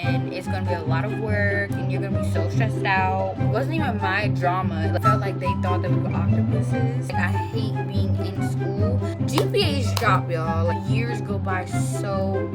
and it's gonna be a lot of work and you're gonna be so stressed out. It wasn't even my drama. It felt like they thought that we were octopuses. Like, I hate being in school. GPAs drop, y'all. Like, years go by so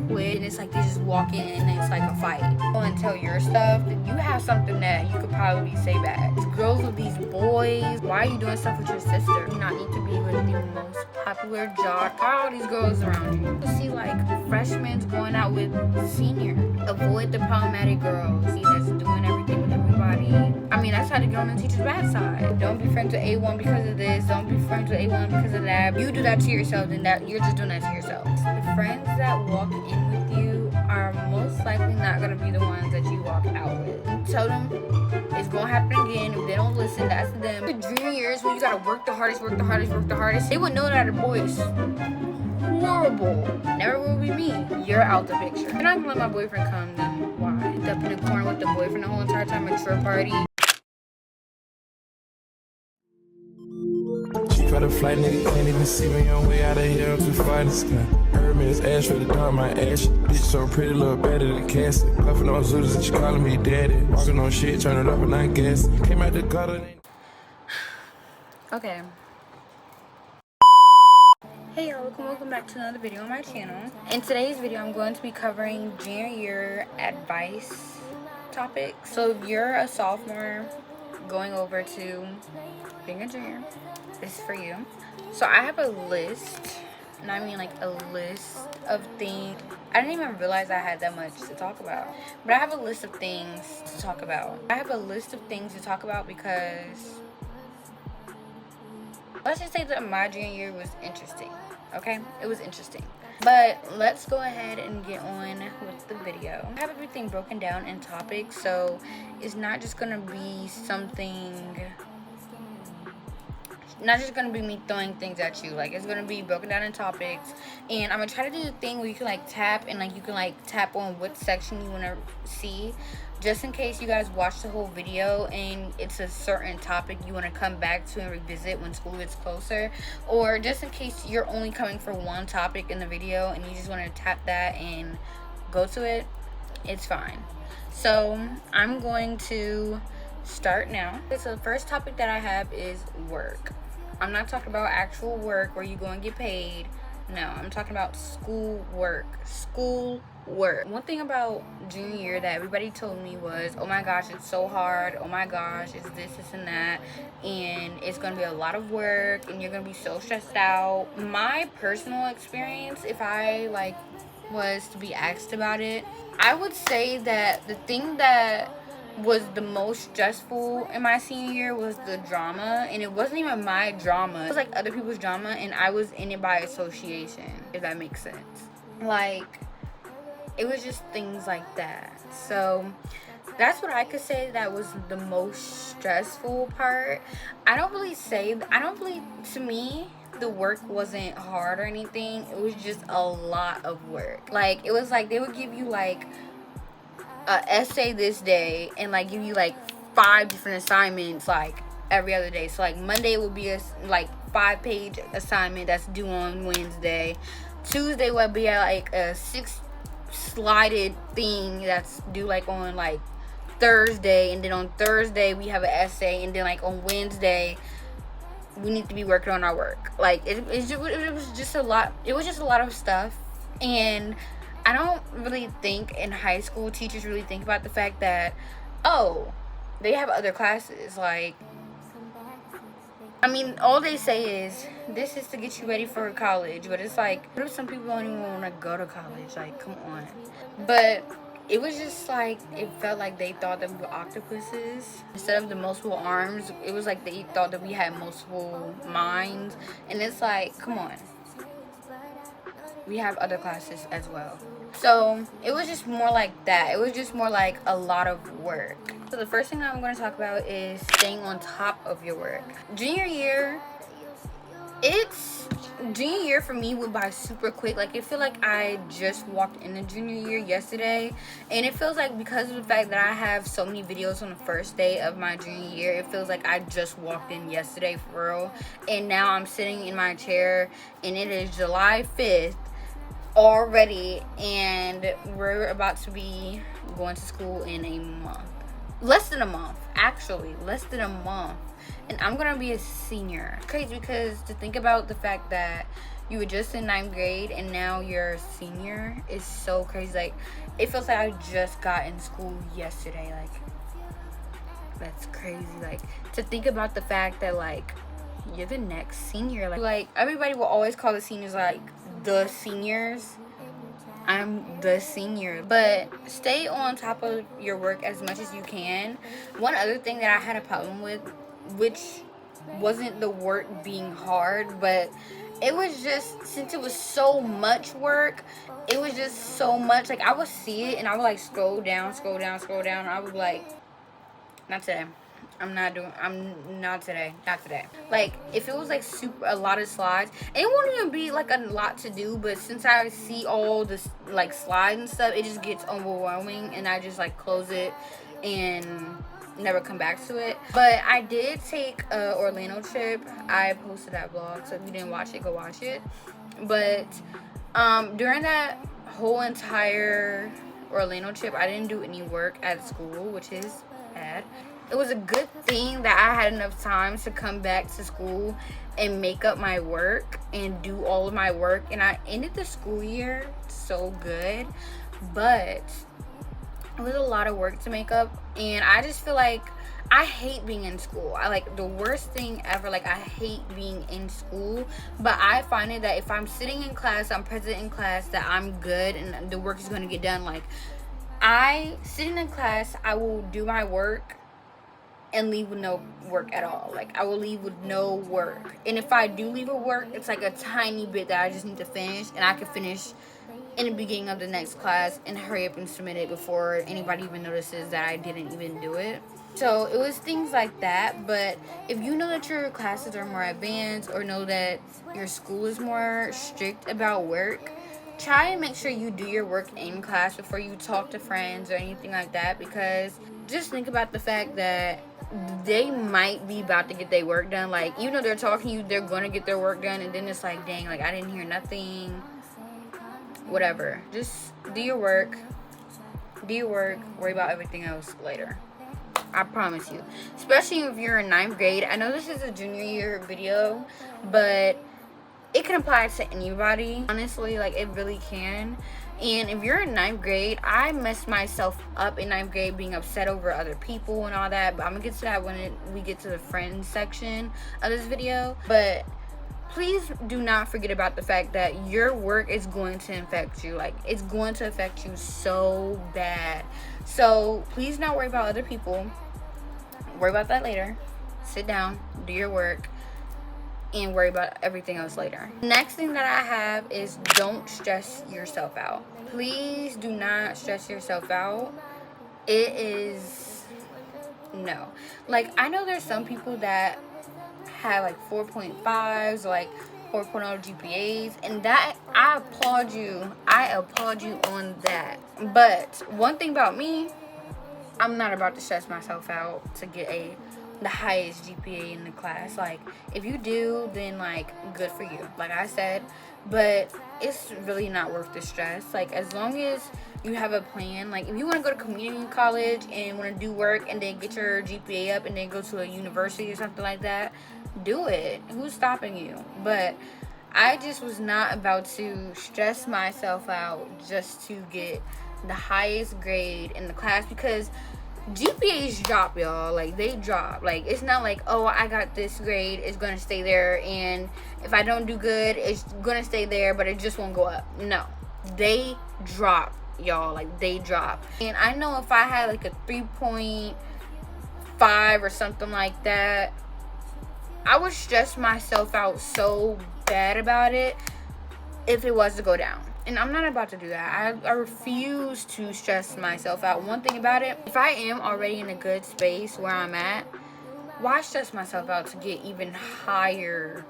quick, and it's like they just walk in and it's like a fight. And tell your stuff, then you have something that you could probably say back. These girls with these boys, why are you doing stuff with your sister? You not need to be with the most popular jock. All these girls around you. You see like freshmen going out with senior. Avoid the problematic girls. See, that's doing everything with everybody. I mean, that's how to get on the teacher's bad side. Don't be friends with A1 because of this. Don't be friends with A1 because of that. You do that to yourself, then that you're just doing that to yourself. The friends that walk in with you are most likely not gonna be the ones that you walk out with. Tell them it's gonna happen again. If they don't listen, that's them. The junior years when you gotta work the hardest, they would know that the boys horrible. Never will be me. You're out the picture. If you're not gonna let my boyfriend come, then why? End up in the corner with the boyfriend the whole entire time at your party. She caught a flight, nigga, can't even see me on way out of here. I'm too far in the sky. Hermes ash for the dawn, my ash. Bitch so pretty, look better than Cassie. Puffin' on Zooters and she calling me daddy. Walking on shit, turn it up and I guess. Came out the gutter. Okay. Hey y'all, welcome back to another video on my channel. In today's video, I'm going to be covering junior year advice topics. So if you're a sophomore going over to being a junior, this is for you. So I have a list, and I mean like a list of things. I didn't even realize I had that much to talk about, but I have a list of things to talk about. Because let's just say that my junior year was interesting. Okay, it was interesting. But let's go ahead and get on with the video. I have everything broken down in topics, so it's not just gonna be me throwing things at you. Like, it's gonna be broken down in topics, and I'm gonna try to do the thing where you can like tap and like you can like tap on what section you want to see, just in case you guys watch the whole video and it's a certain topic you want to come back to and revisit when school gets closer, or just in case you're only coming for one topic in the video and you just want to tap that and go to it. It's fine. So I'm going to start now. Okay, so the first topic that I have is work. I'm not talking about actual work where you go and get paid. No, I'm talking about school work. One thing about junior year that everybody told me was, oh my gosh, it's so hard. Oh my gosh, it's this and that. And it's going to be a lot of work and you're going to be so stressed out. My personal experience, if I like was to be asked about it, I would say that the thing that was the most stressful in my senior year was the drama, and it wasn't even my drama. It was like other people's drama, and I was in it by association, if that makes sense. Like, it was just things like that. So that's what I could say that was the most stressful part. To me, the work wasn't hard or anything. It was just a lot of work. Like, it was like they would give you like an essay this day and like give you like 5 different assignments like every other day. So like Monday will be a like 5-page assignment that's due on Wednesday. Tuesday will be like a 6-slided thing that's due like on like Thursday, and then on Thursday we have an essay, and then like on Wednesday we need to be working on our work. Like it was just a lot. It was just a lot of stuff, and I don't really think in high school teachers really think about the fact that, oh, they have other classes. Like, I mean, all they say is, this is to get you ready for college. But it's like, what if some people don't even want to go to college? Like, come on. But it was just like, it felt like they thought that we were octopuses. Instead of the multiple arms, it was like they thought that we had multiple minds. And it's like, come on. We have other classes as well. So it was just more like that. It was just more like a lot of work. So the first thing that I'm going to talk about is staying on top of your work. Junior year for me went by super quick. Like, it feel like I just walked into junior year yesterday, and it feels like because of the fact that I have so many videos on the first day of my junior year, it feels like I just walked in yesterday for real. And now I'm sitting in my chair and it is July 5th already, and we're about to be going to school in a month. Less than a month, actually. Less than a month. And I'm gonna be a senior. Crazy, because to think about the fact that you were just in 9th grade and now you're a senior is so crazy. Like, it feels like I just got in school yesterday. Like, that's crazy. Like, to think about the fact that, like, you're the next senior. Like everybody will always call the seniors, like, the seniors. I'm the senior. But stay on top of your work as much as you can. One other thing that I had a problem with, which wasn't the work being hard, but it was just, since it was so much work, it was just so much. Like, I would see it and I would, like, scroll down, and I would be like, not today. I'm not today. Like, if it was like a lot of slides, and it won't even be like a lot to do, but since I see all this like slides and stuff, it just gets overwhelming, and I just like close it and never come back to it. But I did take a Orlando trip. I posted that vlog, so if you didn't watch it, go watch it. But during that whole entire Orlando trip, I didn't do any work at school, which is bad. It was a good thing that I had enough time to come back to school and make up my work and do all of my work, and I ended the school year so good. But it was a lot of work to make up, and I just feel like I hate being in school. I like the worst thing ever. Like, I hate being in school, but I find it that if I'm sitting in class, I'm present in class, that I'm good and the work is going to get done. Like, sitting in class, I will do my work and leave with no work at all. Like, I will leave with no work. And if I do leave a work, it's like a tiny bit that I just need to finish, and I can finish in the beginning of the next class and hurry up and submit it before anybody even notices that I didn't even do it. So it was things like that. But if you know that your classes are more advanced, or know that your school is more strict about work, try and make sure you do your work in class before you talk to friends or anything like that. Because just think about the fact that they might be about to get their work done. Like, even though they're talking to you, they're going to get their work done, and then it's like, dang, like, I didn't hear nothing. Whatever. Just do your work. Worry about everything else later. I promise you. Especially if you're in 9th grade. I know this is a junior year video, but it can apply to anybody. Honestly, like, it really can. And if you're in 9th grade, I messed myself up in 9th grade being upset over other people and all that. But I'm going to get to that when we get to the friends section of this video. But please do not forget about the fact that your work is going to affect you. Like, it's going to affect you so bad. So please not worry about other people. Worry about that later. Sit down, do your work, and worry about everything else later. Next thing that I have is, don't stress yourself out. Please do not stress yourself out. It is no. Like, I know there's some people that have like 4.5s, like 4.0 GPAs, and that I applaud you on that. But one thing about me, I'm not about to stress myself out to get the highest GPA in the class. Like, if you do, then like, good for you, like I said. But it's really not worth the stress. Like, as long as you have a plan, like, if you want to go to community college and want to do work and then get your GPA up and then go to a university or something like that, do it. Who's stopping you? But I just was not about to stress myself out just to get the highest grade in the class, because GPAs drop, y'all. Like, they drop. Like, it's not like, oh, I got this grade, it's gonna stay there, and if I don't do good, it's gonna stay there, but it just won't go up. No, they drop, y'all. Like, they drop. And I know if I had like a 3.5 or something like that, I would stress myself out so bad about it if it was to go down. And I'm not about to do that. I refuse to stress myself out. One thing about it, if I am already in a good space where I'm at, why stress myself out to get even higher,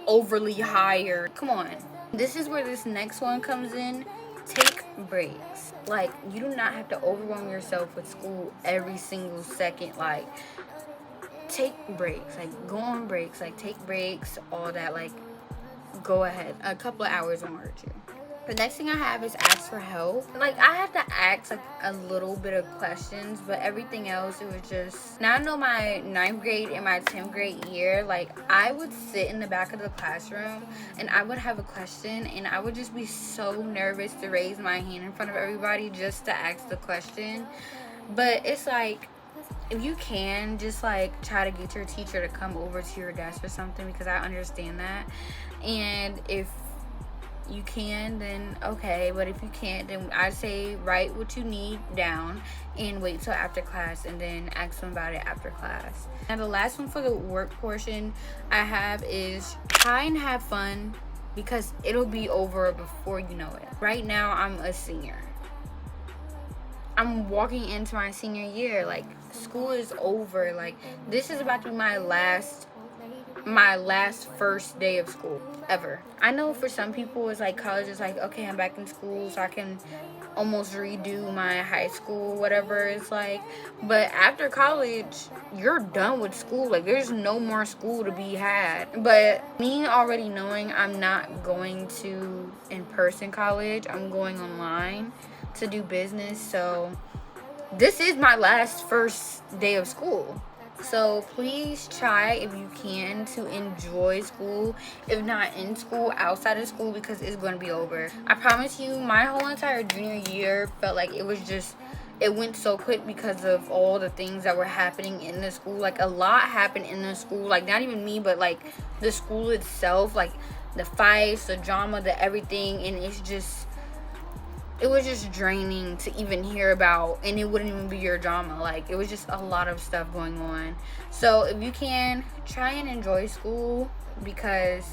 overly higher? Come on. This is where this next one comes in. Take breaks. Like, you do not have to overwhelm yourself with school every single second. Like, take breaks. Like, go on breaks. Like, take breaks, all that. Like, go ahead. A couple of hours won't hurt you. The next thing I have is ask for help. Like, I had to ask like a little bit of questions, but everything else, it was just, now I know my 9th grade and my 10th grade year, like, I would sit in the back of the classroom and I would have a question and I would just be so nervous to raise my hand in front of everybody just to ask the question. But it's like, if you can, just like try to get your teacher to come over to your desk or something, because I understand that. And if you can, then okay, but if you can't, then I say write what you need down and wait till after class and then ask them about it after class. And the last one for the work portion I have is try and have fun, because it'll be over before you know it. Right now I'm a senior. I'm walking into my senior year. Like, school is over. Like, this is about to be my last first day of school ever. I know for some people it's like college is like, okay, I'm back in school so I can almost redo my high school, whatever it's like. But after college, you're done with school. Like, there's no more school to be had. But me already knowing I'm not going to in-person college, I'm going online to do business. So this is my first day of school. So please try, if you can, to enjoy school. If not in school, outside of school, because it's going to be over. I promise you, my whole entire junior year felt like it went so quick because of all the things that were happening in the school. Like, a lot happened in the school. Like, not even me, but like the school itself. Like, the fights, the drama, the everything. And it was just draining to even hear about, and it wouldn't even be your drama. Like, it was just a lot of stuff going on. So if you can, try and enjoy school, because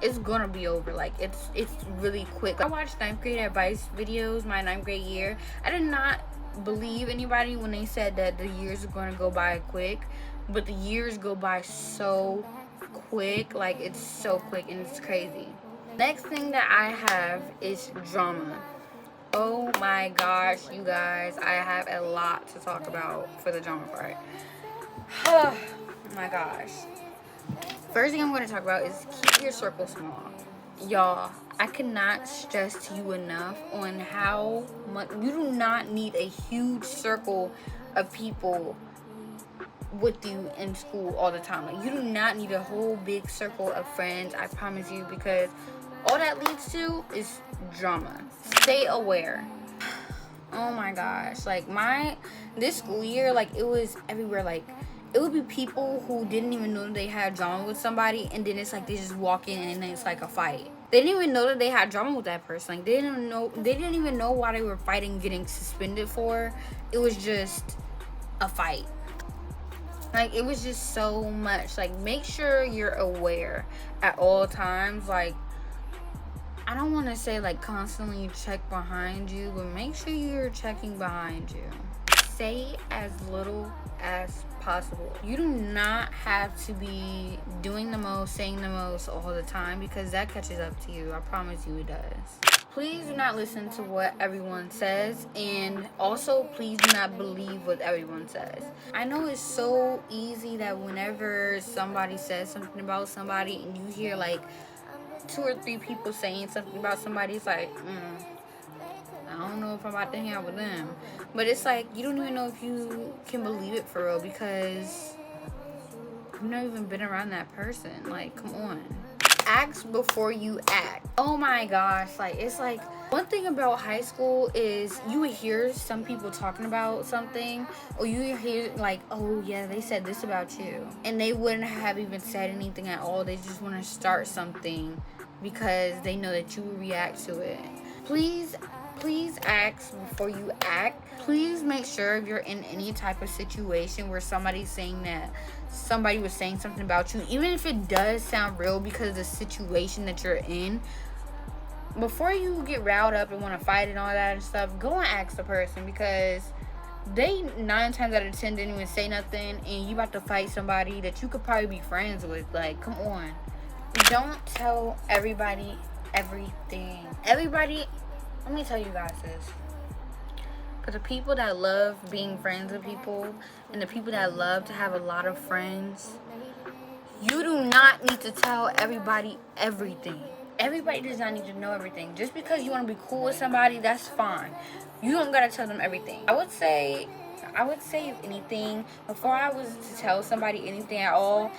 it's gonna be over. Like, it's really quick. I watched 9th grade advice videos my 9th grade year. I did not believe anybody when they said that the years are gonna go by quick, but the years go by so quick. Like, it's so quick and it's crazy. Next thing that I have is drama. Oh my gosh, you guys, I have a lot to talk about for the drama part. Oh my gosh. First thing I'm going to talk about is keep your circle small. Y'all, I cannot stress to you enough on how much you do not need a huge circle of people with you in school all the time. Like, you do not need a whole big circle of friends, I promise you, because all that leads to is drama. Stay aware. Oh my gosh. Like, this school year, like, it was everywhere. Like, it would be people who didn't even know they had drama with somebody, and then it's like they just walk in and it's like a fight. They didn't even know that they had drama with that person. Like, they didn't even know why they were fighting, getting suspended for. It was just a fight. Like, it was just so much. Like, make sure you're aware at all times. Like, I don't want to say like constantly check behind you, but make sure you're checking behind you. Say as little as possible. You do not have to be doing the most, saying the most all the time, because that catches up to you. I promise you it does. Please do not listen to what everyone says, and also please do not believe what everyone says. I know it's so easy that whenever somebody says something about somebody and you hear like 2 or 3 people saying something about somebody, it's like, I don't know if I'm about to hang out with them. But it's like, you don't even know if you can believe it for real, because I've never even been around that person. Like, come on. Act before you act. Oh my gosh. Like, it's like, one thing about high school is you would hear some people talking about something, or you hear like, oh yeah, they said this about you, and they wouldn't have even said anything at all. They just want to start something because they know that you will react to it. Please act before you act. Please make sure if you're in any type of situation where somebody's saying that somebody was saying something about you, even if it does sound real because of the situation that you're in, before you get riled up and want to fight and all that and stuff, go and ask the person, because they 9 times out of 10 didn't even say nothing, and you about to fight somebody that you could probably be friends with. Like, come on. Don't tell everybody everything. Everybody, let me tell you guys this. For the people that love being friends with people, and the people that love to have a lot of friends, you do not need to tell everybody everything. everybody does not need to know everything. Just because you want to be cool with somebody, that's fine. You don't gotta tell them everything. I would say if anything, before I was to tell somebody anything at all,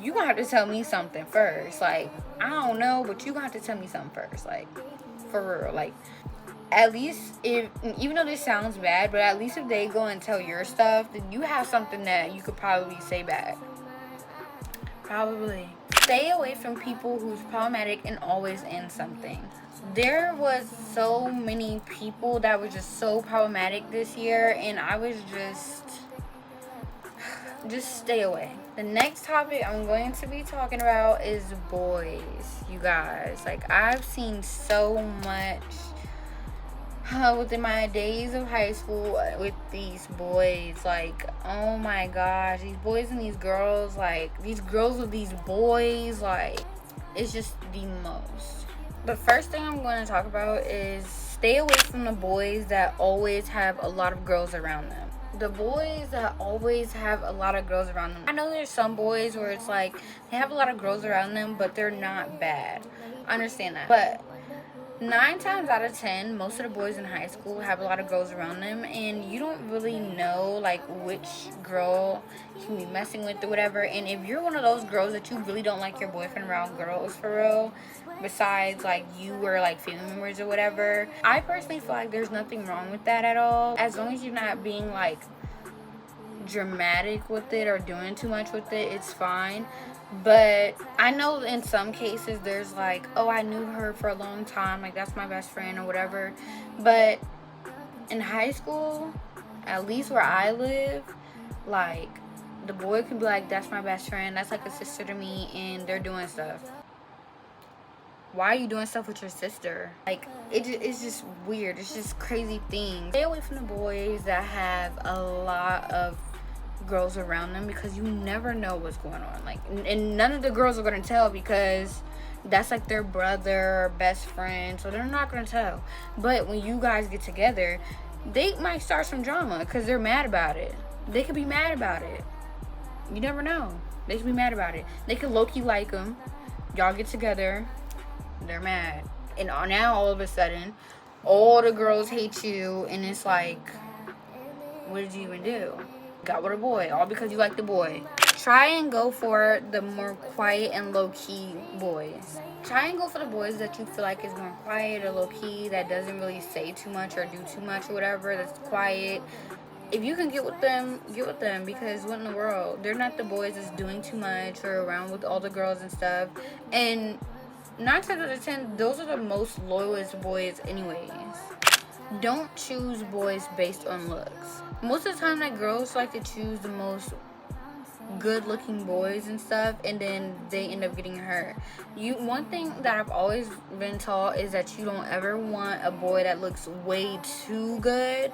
you gonna have to tell me something first. Like, I don't know, but you gonna have to tell me something first. Like, for real. Like, at least if, even though this sounds bad, but at least if they go and tell your stuff, then you have something that you could probably say back. Probably. Stay away from people who's problematic and always in something. There was so many people that were just so problematic this year, and I was just stay away. The next topic I'm going to be talking about is boys, you guys. Like, I've seen so much within my days of high school with these boys. Like, oh my gosh, these boys and these girls, like, these girls with these boys, like, it's just the most. The first thing I'm going to talk about is stay away from the boys that always have a lot of girls around them. The boys that always have a lot of girls around them. I know there's some boys where it's like they have a lot of girls around them, but they're not bad. I understand that. But 9 times out of 10, most of the boys in high school have a lot of girls around them, and you don't really know like which girl you can be messing with or whatever. And if you're one of those girls that you really don't like your boyfriend around girls for real, besides like you or like family members or whatever, I personally feel like there's nothing wrong with that at all, as long as you're not being like dramatic with it or doing too much with it. It's fine. But I know in some cases there's like, oh, I knew her for a long time, like that's my best friend or whatever. But in high school, at least where I live, like the boy can be like, that's my best friend, that's like a sister to me, and they're doing stuff. Why are you doing stuff with your sister? Like, it's just weird. It's just crazy things. Stay away from the boys that have a lot of girls around them, because you never know what's going on. Like, and none of the girls are going to tell, because that's like their brother or best friend, so they're not going to tell. But when you guys get together, they might start some drama because they're mad about it. They could be mad about it. You never know. They could be mad about it. They could low-key like them. Y'all get together, they're mad, and now all of a sudden all the girls hate you, and it's like, what did you even do? Got with a boy all because you like the boy. Try and go for the more quiet and low-key boys. Try and go for the boys that you feel like is more quiet or low-key, that doesn't really say too much or do too much or whatever, that's quiet. If you can get with them, because what in the world? They're not the boys that's doing too much or around with all the girls and stuff. And 9 times out of 10, those are the most loyalist boys anyways. Don't choose boys based on looks. Most of the time, that girls like to choose the most good-looking boys and stuff, and then they end up getting hurt. One thing that I've always been taught is that you don't ever want a boy that looks way too good,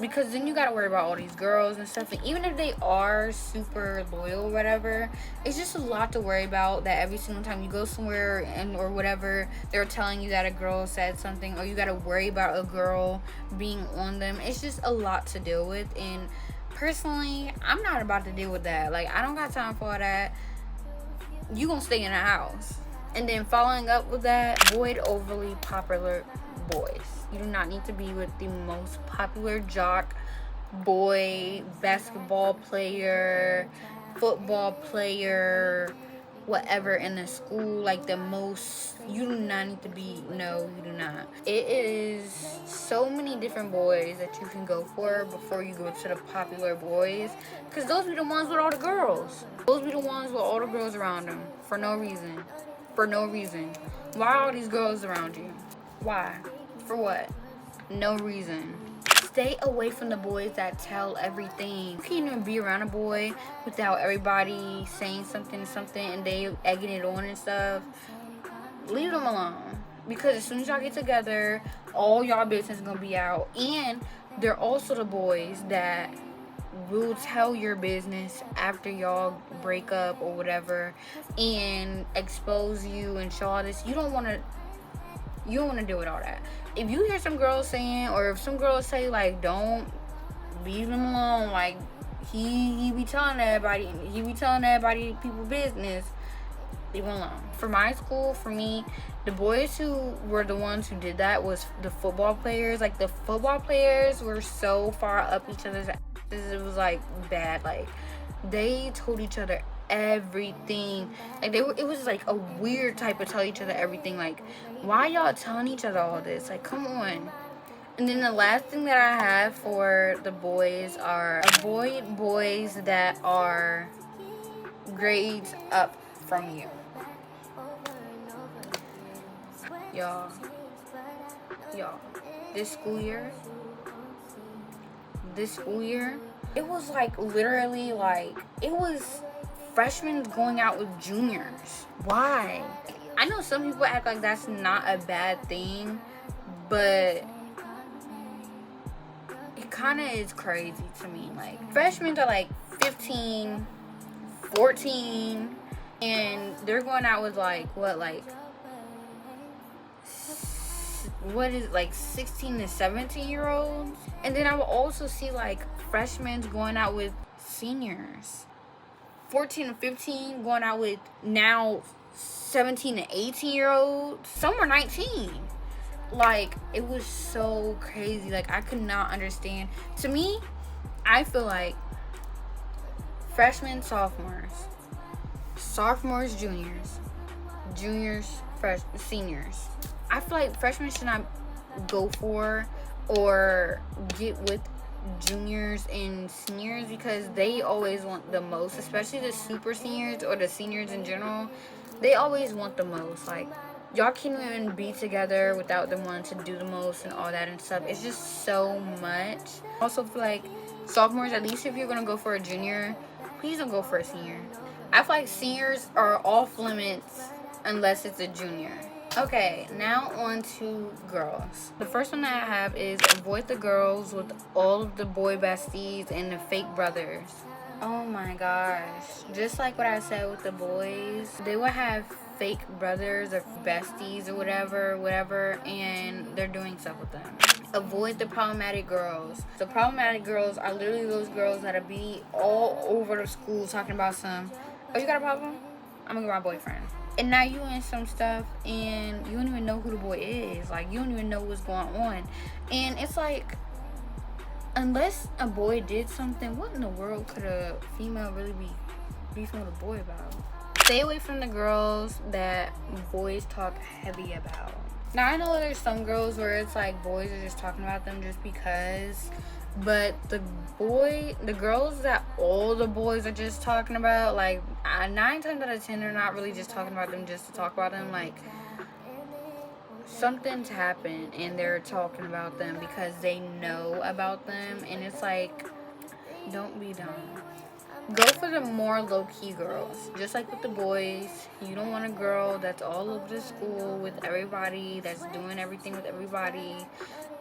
because then you gotta worry about all these girls and stuff. And even if they are super loyal or whatever, it's just a lot to worry about, that every single time you go somewhere and or whatever, they're telling you that a girl said something, or you gotta worry about a girl being on them. It's just a lot to deal with, and personally, I'm not about to deal with that. Like, I don't got time for all that. You gonna stay in the house. And then following up with that, avoid overly popular boys. You do not need to be with the most popular jock, boy, basketball player, football player, whatever in the school. Like, the most, you do not need to be, no, you do not. It is so many different boys that you can go for before you go to the popular boys, because those be the ones with all the girls. Those be the ones with all the girls around them for no reason. For no reason. Why are all these girls around you? Why? For what? No reason. Stay away from the boys that tell everything. You can't even be around a boy without everybody saying something and they egging it on and stuff. Leave them alone. Because as soon as y'all get together, all y'all business is gonna be out. And they're also the boys that will tell your business after y'all break up or whatever, and expose you and show all this. You don't want to deal with all that. If you hear some girls saying, or if some girls say like, don't leave him alone, like he be telling everybody people business, leave them alone. For my school, for me, the boys who were the ones who did that was the football players. Like, the football players were so far up each other's asses, it was like bad. Like, they told each other everything. Like, it was like a weird type of tell each other everything. Like, why y'all telling each other all this? Like, come on. And then the last thing that I have for the boys are avoid boys that are grades up from you. Y'all, this school year, it was like literally like, it was freshmen going out with juniors. Why? I know some people act like that's not a bad thing, but it kind of is crazy to me. Like, freshmen are like 15, 14, and they're going out with like, what is it, like 16 to 17-year-olds? And then I will also see like freshmen going out with seniors. 14 and 15 going out with now 17 and 18-year-olds. Some were 19. Like, it was so crazy. Like, I could not understand. To me, I feel like freshmen, sophomores, juniors, seniors. I feel like freshmen should not go for or get with juniors and seniors, because they always want the most, especially the super seniors or the seniors in general. They always want the most. Like, y'all can't even be together without them wanting to do the most and all that and stuff. It's just so much. Also feel like sophomores, at least if you're gonna go for a junior, please don't go for a senior. I feel like seniors are off limits unless it's a junior. Okay, now on to girls. The first one that I have is avoid the girls with all of the boy besties and the fake brothers. Oh my gosh. Just like what I said with the boys, they will have fake brothers or besties or whatever, and they're doing stuff with them. Avoid the problematic girls. The problematic girls are literally those girls that'll be all over the school talking about some, oh, you got a problem? I'm gonna get my boyfriend. And now you in some stuff and you don't even know who the boy is. Like, you don't even know what's going on. And it's like, unless a boy did something, what in the world could a female really be beefing with a boy about? Stay away from the girls that boys talk heavy about. Now, I know there's some girls where it's like boys are just talking about them just because, but the girls that all the boys are just talking about, like 9 times out of 10, they're not really just talking about them just to talk about them. Like, something's happened and they're talking about them because they know about them, and it's like, don't be dumb. Go for the more low-key girls. Just like with the boys, you don't want a girl that's all over the school with everybody, that's doing everything with everybody,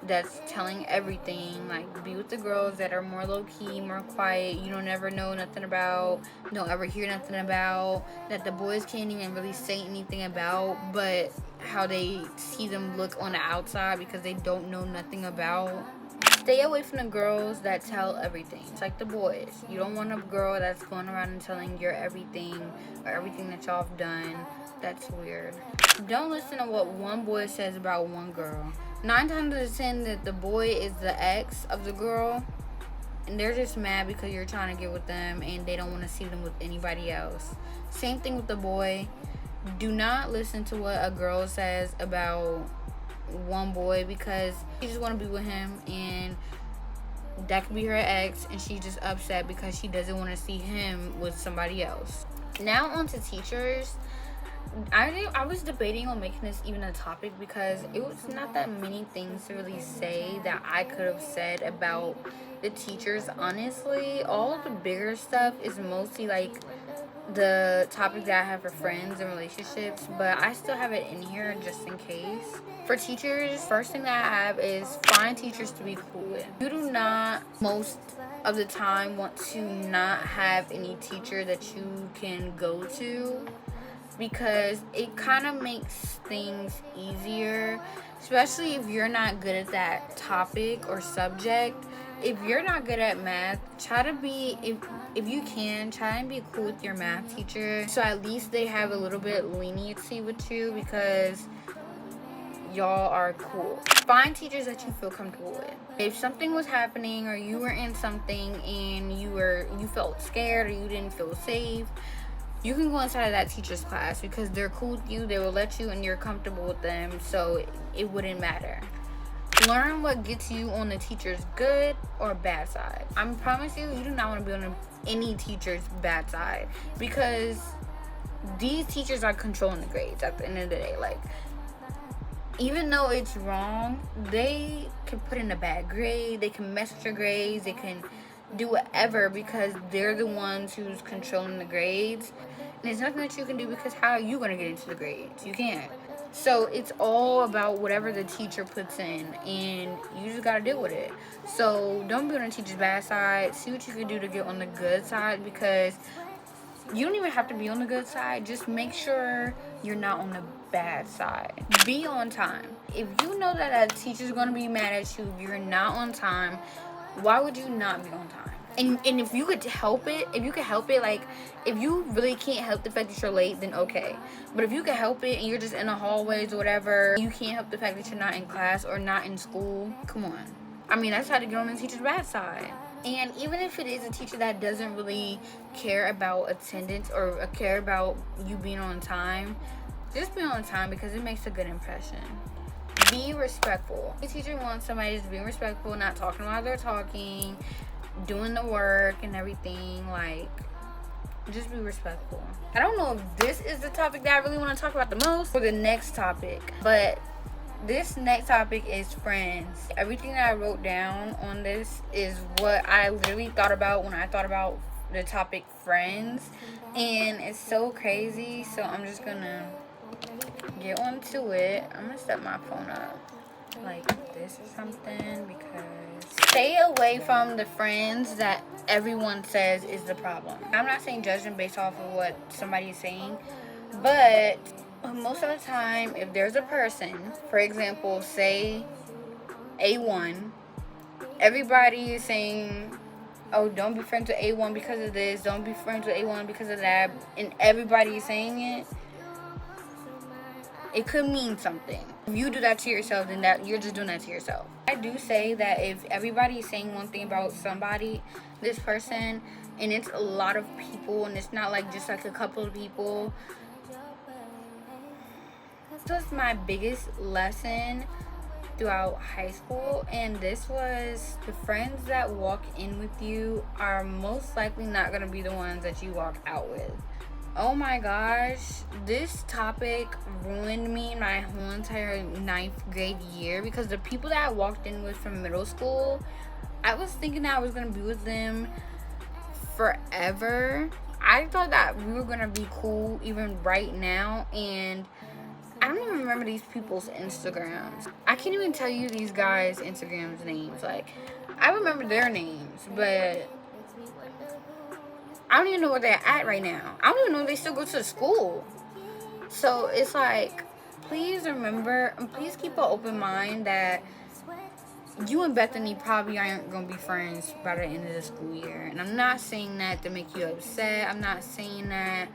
that's telling everything. Like, be with the girls that are more low-key, more quiet, you don't ever know nothing about, don't ever hear nothing about, that the boys can't even really say anything about, but how they see them look on the outside because they don't know nothing about. Stay away from the girls that tell everything. It's like the boys. You don't want a girl that's going around and telling your everything or everything that y'all have done. That's weird. Don't listen to what one boy says about one girl. 9 times out of 10 that the boy is the ex of the girl, and they're just mad because you're trying to get with them and they don't want to see them with anybody else. Same thing with the boy. Do not listen to what a girl says about one boy because she just want to be with him, and that could be her ex, and she's just upset because she doesn't want to see him with somebody else. Now on to teachers. I was debating on making this even a topic because it was not that many things to really say that I could have said about the teachers. Honestly, all of the bigger stuff is mostly like the topic that I have for friends and relationships, but I still have it in here just in case. For teachers, first thing that I have is find teachers to be cool with. You do not most of the time want to not have any teacher that you can go to, because it kind of makes things easier, especially if you're not good at that topic or subject. if you're not good at math, try to be, if you can, try and be cool with your math teacher, so at least they have a little bit leniency with you, because y'all are cool. Find teachers that you feel comfortable with. If something was happening or you were in something and you felt scared or you didn't feel safe, you can go inside of that teacher's class, because they're cool with you, they will let you, and you're comfortable with them, so it wouldn't matter. Learn what gets you on the teacher's good or bad side. I promise you, you do not want to be on any teacher's bad side, because these teachers are controlling the grades at the end of the day. Like, even though it's wrong, they can put in a bad grade, they can mess with your grades, they can do whatever, because they're the ones who's controlling the grades. And there's nothing that you can do, because how are you going to get into the grades? You can't. So it's all about whatever the teacher puts in, and you just gotta deal with it. So don't be on the teacher's bad side. See what you can do to get on the good side, because you don't even have to be on the good side. Just make sure you're not on the bad side. Be on time. If you know that a teacher's gonna be mad at you if you're not on time, why would you not be on time? And if you could help it, like, if you really can't help the fact that you're late, then okay. But if you can help it and you're just in the hallways or whatever, you can't help the fact that you're not in class or not in school, come on. I mean, that's how to get on the teacher's bad side. And even if it is a teacher that doesn't really care about attendance or care about you being on time, just be on time, because it makes a good impression. Be respectful. The teacher wants somebody to be respectful, not talking while they're talking, doing the work and everything. Like, just be respectful. I don't know if this is the topic that I really want to talk about the most for the next topic, but this next topic is friends. Everything that I wrote down on this is what I literally thought about when I thought about the topic friends, and it's so crazy. So I'm just gonna get onto it. I'm gonna set my phone up like this or something, because stay away from the friends that everyone says is the problem. I'm not saying judge them based off of what somebody is saying, but most of the time, if there's a person, for example, say A1, everybody is saying, oh, don't be friends with A1 because of this, don't be friends with A1 because of that, and everybody is saying it, it could mean something. If you do that to yourself, then that you're just doing that to yourself. I do say that if everybody is saying one thing about somebody, this person, and it's a lot of people, and it's not like just like a couple of people. This was my biggest lesson throughout high school, and this was the friends that walk in with you are most likely not going to be the ones that you walk out with. Oh my gosh, this topic ruined me my whole entire 9th grade year, because the people that I walked in with from middle school, I was thinking that I was going to be with them forever. I thought that we were going to be cool even right now, and I don't even remember these people's Instagrams. I can't even tell you these guys' Instagrams names. Like, I remember their names, but I don't even know where they're at right now. I don't even know if they still go to school. So it's like, please remember, and please keep an open mind that you and Bethany probably aren't going to be friends by the end of the school year. And I'm not saying that to make you upset. I'm not saying that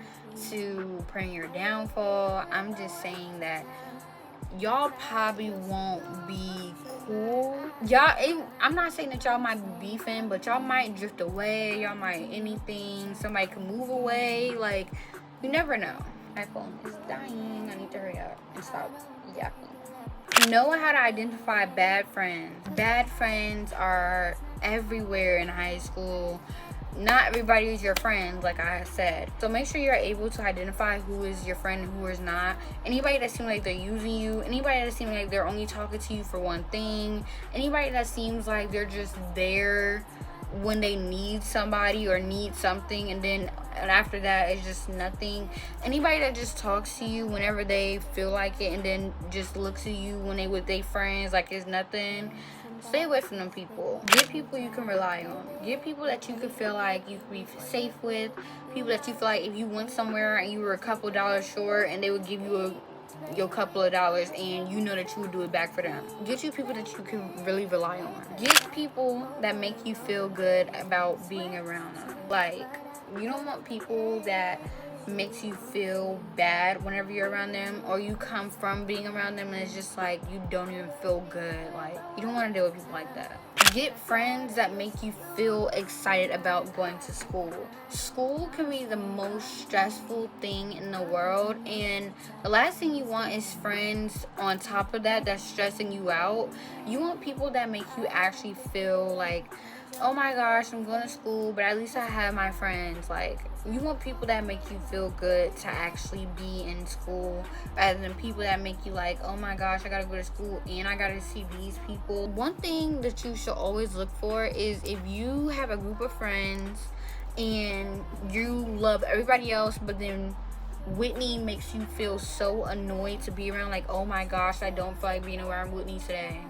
to pray your downfall. I'm just saying that y'all probably won't be cool. I'm not saying that y'all might be beefing, but y'all might drift away. Y'all might anything. Somebody can move away. Like, you never know. My phone is dying. I need to hurry up and stop yapping. Know how to identify bad friends. Bad friends are everywhere in high school. Not everybody is your friend, like I said. So make sure you're able to identify who is your friend and who is not. Anybody that seems like they're using you, anybody that seems like they're only talking to you for one thing, anybody that seems like they're just there when they need somebody or need something, and after that it's just nothing. Anybody that just talks to you whenever they feel like it, and then just looks at you when they with their friends like it's nothing. Stay away from them people. Get people you can rely on. Get people that you can feel like you can be safe with. People that you feel like if you went somewhere and you were a couple dollars short and they would give you your couple of dollars and you know that you would do it back for them. Get you people that you can really rely on. Get people that make you feel good about being around them. Like, you don't want people that makes you feel bad whenever you're around them, or you come from being around them and it's just like you don't even feel good. Like, you don't want to deal with people like that. Get friends that make you feel excited about going to school. School can be the most stressful thing in the world, and the last thing you want is friends on top of that that's stressing you out. You want people that make you actually feel like, oh my gosh, I'm going to school, but at least I have my friends. Like, you want people that make you feel good to actually be in school, rather than people that make you like, oh my gosh, I gotta go to school and I gotta see these people. One thing that you should always look for is if you have a group of friends and you love everybody else, but then Whitney makes you feel so annoyed to be around, like, oh my gosh, I don't feel like being around Whitney today.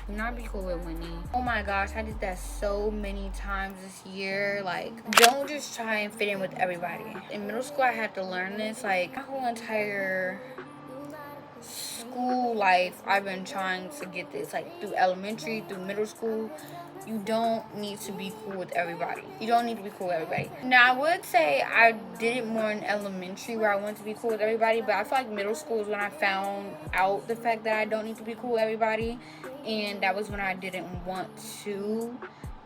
Do not be cool with Whitney. Oh my gosh, I did that so many times this year. Like, don't just try and fit in with everybody. In middle school, I had to learn this. Like, my whole entire school life, I've been trying to get this. Like, through elementary, through middle school, you don't need to be cool with everybody. You don't need to be cool with everybody. Now, I would say I did it more in elementary where I wanted to be cool with everybody, but I feel like middle school is when I found out the fact that I don't need to be cool with everybody. And that was when I didn't want to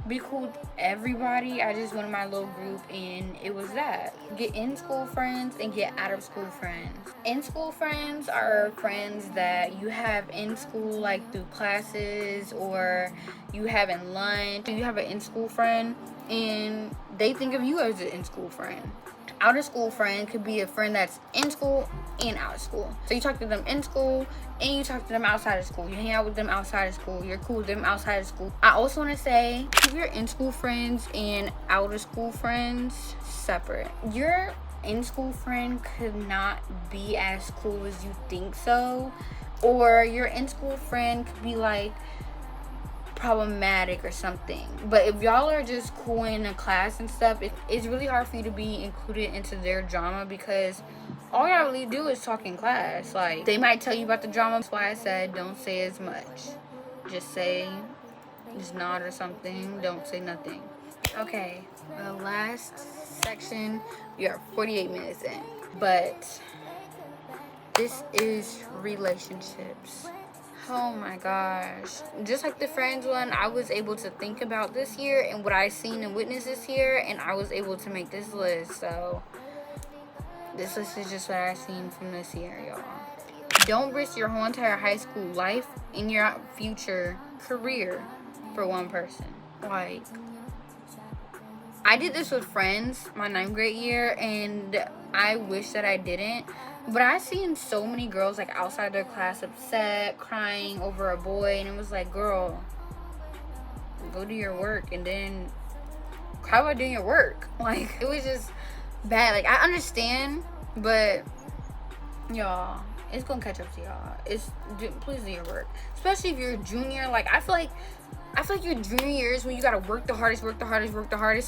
be cool with everybody. I just wanted my little group, and it was that. Get in school friends and get out of school friends. In school friends are friends that you have in school, like through classes, or you have in lunch. You have an in school friend and they think of you as an in school friend. Out of school friend could be a friend that's in school and out of school. So you talk to them in school and you talk to them outside of school. You hang out with them outside of school. You're cool with them outside of school. I also want to say, keep your in school friends and out of school friends separate. Your in school friend could not be as cool as you think so, or your in school friend could be like problematic or something. But if y'all are just cool in a class and stuff, it's really hard for you to be included into their drama, because all y'all really do is talk in class. Like, they might tell you about the drama. That's why I said don't say as much. Just nod or something. Don't say nothing. Okay, the last section, we are 48 minutes in, but this is relationships. Oh my gosh. Just like the friends one, I was able to think about this year and what I seen and witnessed this year, and I was able to make this list. So this list is just what I seen from this year, y'all. Don't risk your whole entire high school life and your future career for one person. Like, I did this with friends my 9th grade year, and I wish that I didn't. But I seen so many girls like outside their class upset, crying over a boy, and it was like, girl, go do your work and then cry about doing your work. Like, it was just bad. Like, I understand, but y'all, it's gonna catch up to y'all. Please do your work, especially if you're a junior. Like, I feel like your junior year is when you gotta work the hardest,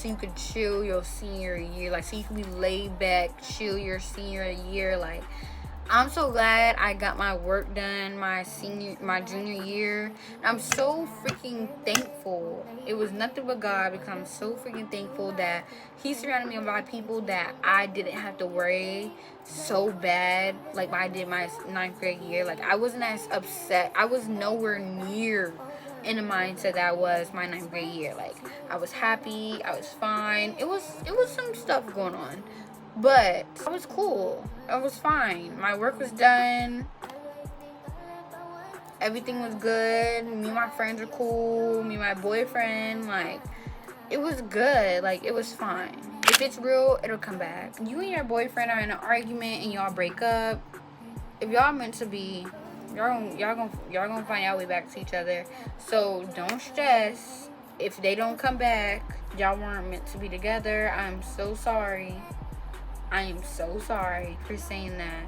so you could chill your senior year. Like, so you can be laid back, chill your senior year. Like, I'm so glad I got my work done my junior year. I'm so freaking thankful. It was nothing but God, because I'm so freaking thankful that He surrounded me by people that I didn't have to worry so bad like I did my 9th grade year. Like, I wasn't as upset. I was nowhere near in the mindset that I was my 9th grade year. Like, I was happy, I was fine. It was some stuff going on, but I was cool. I was fine. My work was done. Everything was good. Me and my friends were cool. Me and my boyfriend, like, it was good. Like, it was fine. If it's real, it'll come back. You and your boyfriend are in an argument and y'all break up. If y'all meant to be, y'all gonna find your way back to each other. So don't stress if they don't come back. Y'all weren't meant to be together. I'm so sorry. I am so sorry for saying that,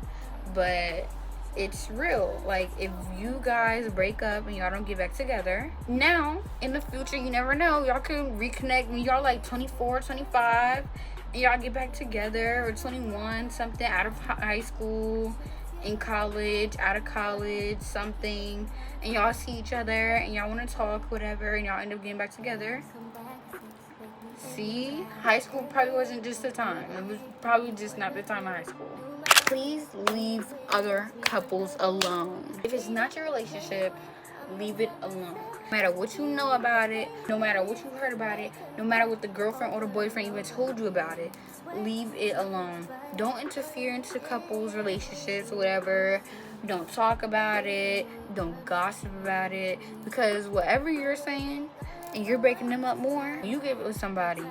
but it's real. Like, if you guys break up and y'all don't get back together, now in the future, you never know, y'all can reconnect when y'all like 24, 25, and y'all get back together, or 21 something, out of high school, in college, out of college, something, and y'all see each other and y'all want to talk, whatever, and y'all end up getting back together. See, high school probably wasn't just the time. It was probably just not the time of high school. Please leave other couples alone. If it's not your relationship, leave it alone. No matter what you know about it, no matter what you heard about it, no matter what the girlfriend or the boyfriend even told you about it, leave it alone. Don't interfere into couples' relationships or whatever. Don't talk about it. Don't gossip about it. Because whatever you're saying and you're breaking them up more, you give it with somebody,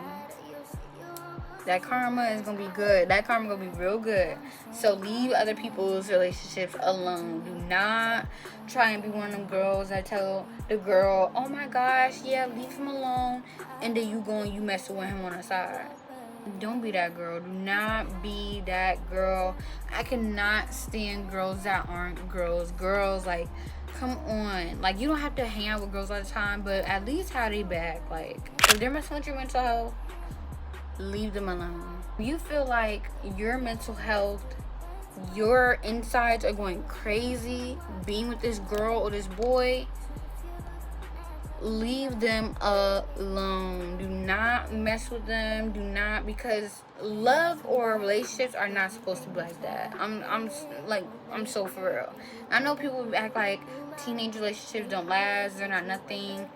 that karma is gonna be good. That karma gonna be real good. So leave other people's relationships alone. Do not try and be one of them girls that tell the girl, oh my gosh, yeah, leave him alone, and then you go and you messing with him on the side. Don't be that girl. Do not be that girl. I cannot stand girls that aren't girls. Girls, like, come on. Like, you don't have to hang out with girls all the time, but at least have they back. Like, if they're messing with your mental health, leave them alone. If you feel like your mental health, your insides are going crazy being with this girl or this boy, leave them alone. Do not mess with them. Do not, because love or relationships are not supposed to be like that. I'm so for real. I know people act like teenage relationships don't last, they're not nothing.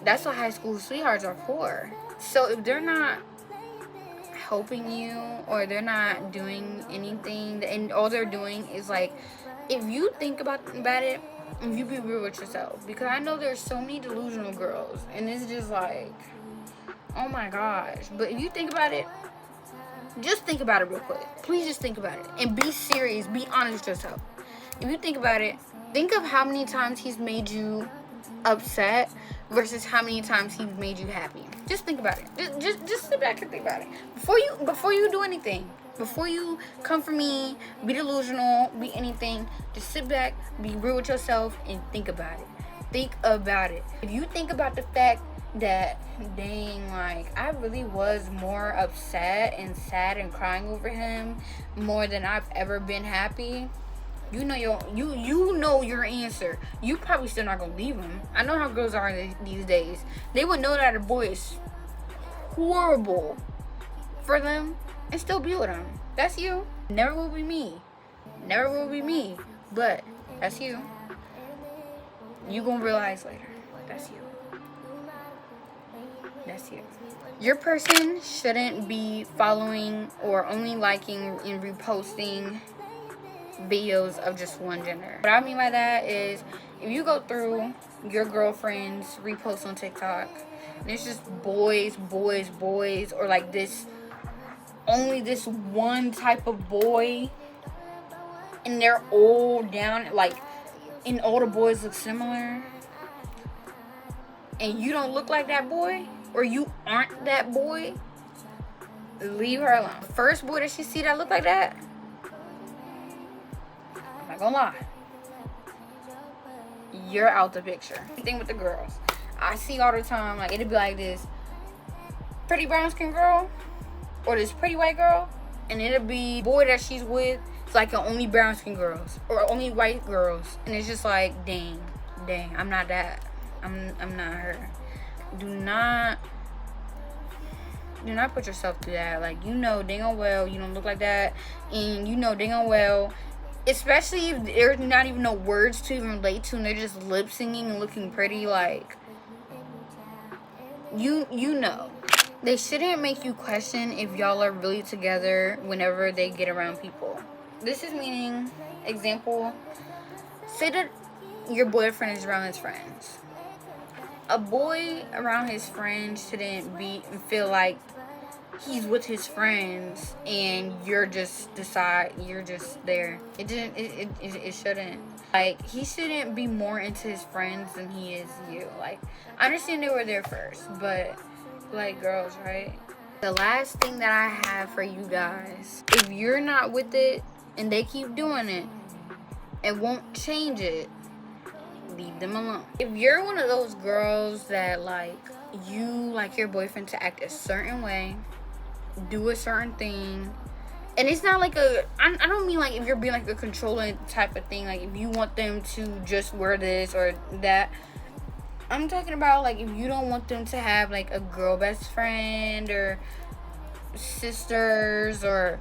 That's what high school sweethearts are for. So if they're not helping you or they're not doing anything, and all they're doing is like, if you think about it, if you be real with yourself, because I know there's so many delusional girls, and it's just like, oh my gosh. But if you think about it, just think about it real quick. Please just think about it and be serious. Be honest with yourself. If you think about it, think of how many times he's made you upset versus how many times he's made you happy. Just think about it. Just sit back and think about it before you do anything. Before you come for me, be delusional, be anything, just sit back, be real with yourself, and think about it. Think about it. If you think about the fact that, dang, like, I really was more upset and sad and crying over him more than I've ever been happy, you know your answer. You probably still not gonna leave him. I know how girls are these days. They would know that a boy is horrible for them and still be with him. That's you. Never will be me. Never will be me. But that's you. You gonna realize later. That's you. That's you. Your person shouldn't be following or only liking and reposting videos of just one gender. What I mean by that is, if you go through your girlfriend's reposts on TikTok and it's just boys, or like this, only this one type of boy, and they're all down, like, and all the boys look similar, and you don't look like that boy, or you aren't that boy, leave her alone. First boy that she see that look like that, I'm not gonna lie, you're out the picture. Same thing with the girls. I see all the time, like, it'll be like this pretty brown skin girl or this pretty white girl, and it'll be boy that she's with, it's like only brown skin girls or only white girls, and it's just like, dang, I'm not that. I'm not her. Do not put yourself through that. Like, you know dang on well you don't look like that, and you know dang on well, especially if there's not even no words to even relate to and they're just lip singing and looking pretty, like, you know. They shouldn't make you question if y'all are really together whenever they get around people. This is meaning, example, say that your boyfriend is around his friends. A boy around his friends shouldn't feel like he's with his friends and you're just there. It shouldn't. Like, he shouldn't be more into his friends than he is you. Like, I understand they were there first, but, like, girls, right? The last thing that I have for you guys, if you're not with it and they keep doing it and won't change it, leave them alone. If you're one of those girls that, like, you like your boyfriend to act a certain way, do a certain thing, And it's not like I don't mean like if you're being like a controlling type of thing, like if you want them to just wear this or that. I'm talking about like if you don't want them to have like a girl best friend or sisters or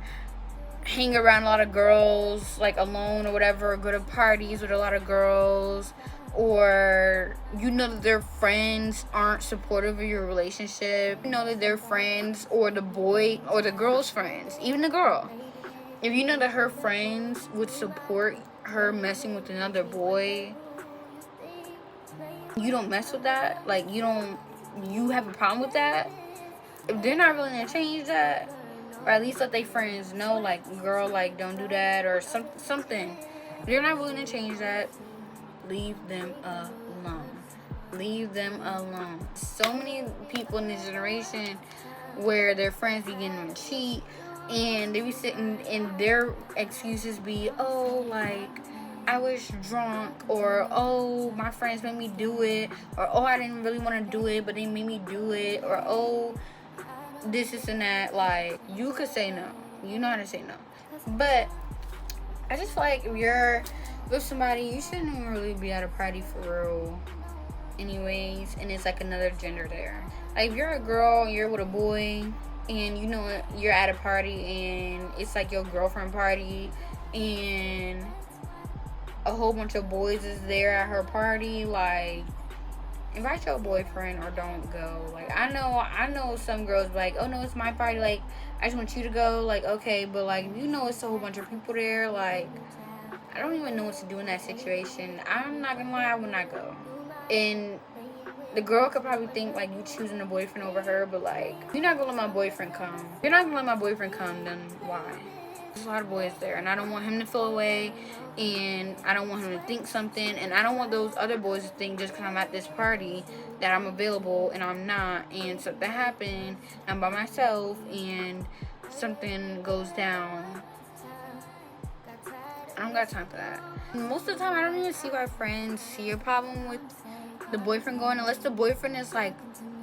hang around a lot of girls like alone or whatever, or go to parties with a lot of girls, or you know that their friends aren't supportive of your relationship, you know that their friends or the boy or the girl's friends, even the girl, if you know that her friends would support her messing with another boy, you don't mess with that. Like you have a problem with that. If they're not willing to change that, or at least let their friends know, like, girl, like, don't do that, or something. If they're not willing to change that, leave them alone. Leave them alone. So many people in this generation where their friends be getting them to cheat, and they be sitting and their excuses be, oh, like, I was drunk, or oh, my friends made me do it, or oh, I didn't really want to do it, but they made me do it, or oh, this and that. Like, you could say no. You know how to say no. But I just feel like if you're with somebody, you shouldn't even really be at a party for real anyways, and it's like another gender there. Like if you're a girl and you're with a boy and you know you're at a party and it's like your girlfriend party and a whole bunch of boys is there at her party, like, invite your boyfriend or don't go. Like, I know some girls be like, oh no, it's my party, like, I just want you to go. Like, okay, but like, you know it's a whole bunch of people there, like, I don't even know what to do in that situation. I'm not gonna lie, I would not go. And the girl could probably think like you choosing a boyfriend over her, but like, you're not gonna let my boyfriend come. If you're not gonna let my boyfriend come, then why? There's a lot of boys there, and I don't want him to feel away, and I don't want him to think something, and I don't want those other boys to think just because I'm at this party that I'm available and I'm not, and something happened, I'm by myself, and something goes down. I don't got time for that. Most of the time, I don't even see why friends see a problem with the boyfriend going, unless the boyfriend is like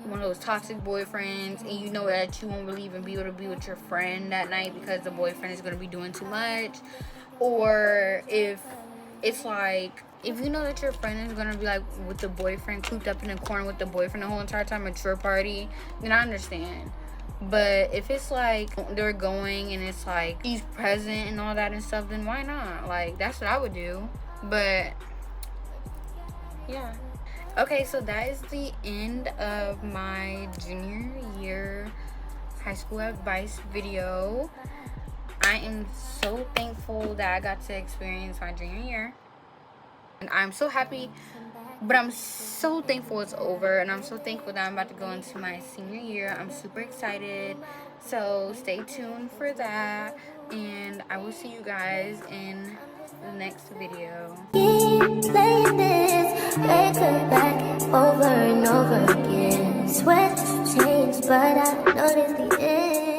one of those toxic boyfriends and you know that you won't really even be able to be with your friend that night because the boyfriend is going to be doing too much. Or if it's like, if you know that your friend is going to be like with the boyfriend, cooped up in the corner with the boyfriend the whole entire time at your party, then I understand. But if it's like they're going and it's like he's present and all that and stuff, then why not? Like, that's what I would do. But yeah. Okay, so that is the end of my junior year high school advice video. I am so thankful that I got to experience my junior year. And I'm so happy, but I'm so thankful it's over. And I'm so thankful that I'm about to go into my senior year. I'm super excited. So stay tuned for that. And I will see you guys in the next video. Keep playing this record back over and over again. Sweat changed, but I noticed the end.